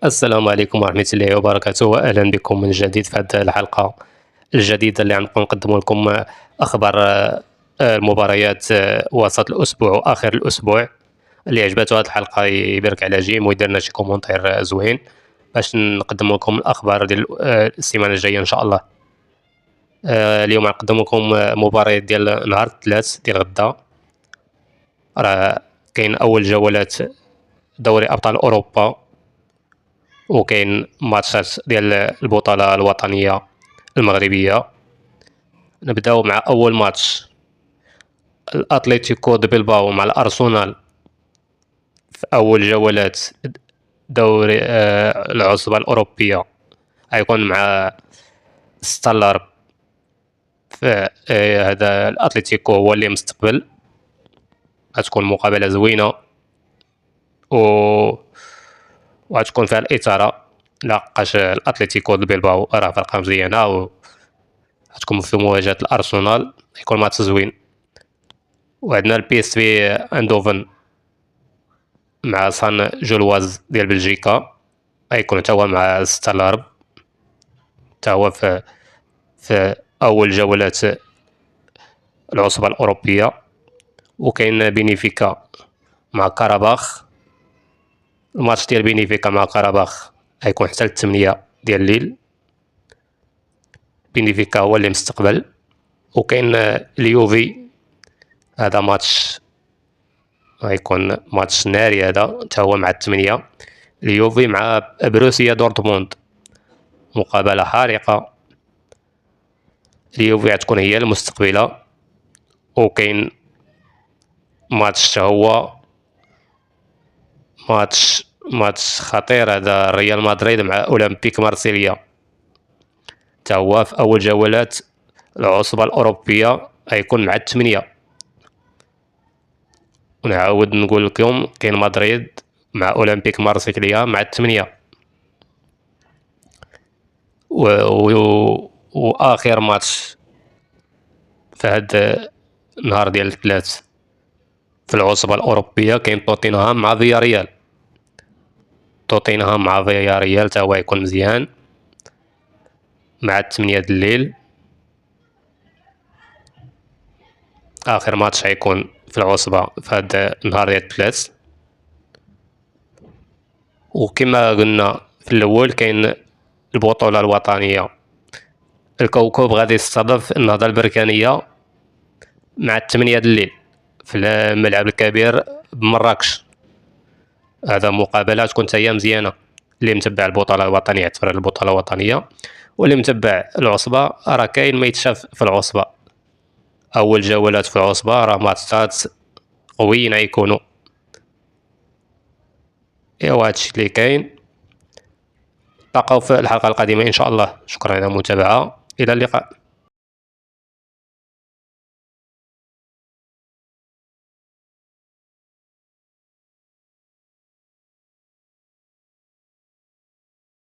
السلام عليكم ورحمة الله وبركاته، وأهلا بكم من جديد في هذه الحلقة الجديدة اللي غنبقاو نقدموا لكم أخبار المباريات وسط الأسبوع وآخر الأسبوع. اللي عجبته هذه الحلقة يبارك على جيم ويدير لنا شي كومونتير زوين باش نقدم لكم الأخبار ديال السيمانة الجاية إن شاء الله. اليوم غنقدم لكم مباريات ديال نهار الثلاث ديال غدا. راه كاين أول جولات دوري أبطال أوروبا، وكاين ماتشات ديال البطولة الوطنية المغربية. نبداو مع أول ماتش، الأتليتيكو دو بلباو مع الأرسنال في أول جولات دوري العصبة الأوروبية. غيكون مع ستالار في هذا الأتليتيكو هو اللي مستقبل. غتكون مقابلة زوينة و وغتكون فيها الإثارة، لقاش الأتليتيكو دو بلباو راه فرقة مزيانة و غتكون في مواجهة الأرسنال، يكون ماتش زوين. وعندنا البي اس في اندوفن مع سان جولواز ديال بلجيكا، غيكون حتى هو مع ستالارب حتى هو في أول جولات العصبة الأوروبية. وكاين بينيفيكا مع كاراباخ، الماتش ديال بينيفيكا مع كاراباخ غيكون حتى ل8 ديال الليل، بينيفيكا هو اللي مستقبل. وكاين اليوفي، هذا ماتش غيكون ماتش ناري هذا حتى هو مع 8. اليوفي مع بروسيا دورتموند، مقابلة حارقة، اليوفي غتكون هي المستقبلة. وكاين ماتش هو ماتش خطير هذا، ريال مدريد مع أولمبيك مارسيليا حتى هو في أول جولات العصبة الأوروبية، غيكون مع 8. ونعاود نقول لكم كاين مدريد مع أولمبيك مارسيليا مع 8. وآخر ماتش في هاد النهار ديال الثلاث في العصبة الأوروبية كاين توتنهام مع فياريال. توتنهام مع فياريال تا هو يكون مزيان مع 8 د الليل. آخر ماتش غيكون في العصبة في هاد النهار ديال الثلاث. وكما قلنا في الأول كاين البطولة الوطنية، الكوكب غادي يستضيف النهضة البركانية مع 8 د الليل في الملعب الكبير بمراكش. هذا مقابلة تكون حتى هي مزيانة، اللي متبع البطولة الوطنية يتفرج البطولة الوطنية، واللي متبع العصبة راه كاين ما يتشاف في العصبة. أول جولات في العصبة راه ماتشات قويين غيكونوا. إيوا هادشي اللي كاين، نلقاو في الحلقة القادمة إن شاء الله. شكرا على المتابعة، إلى اللقاء.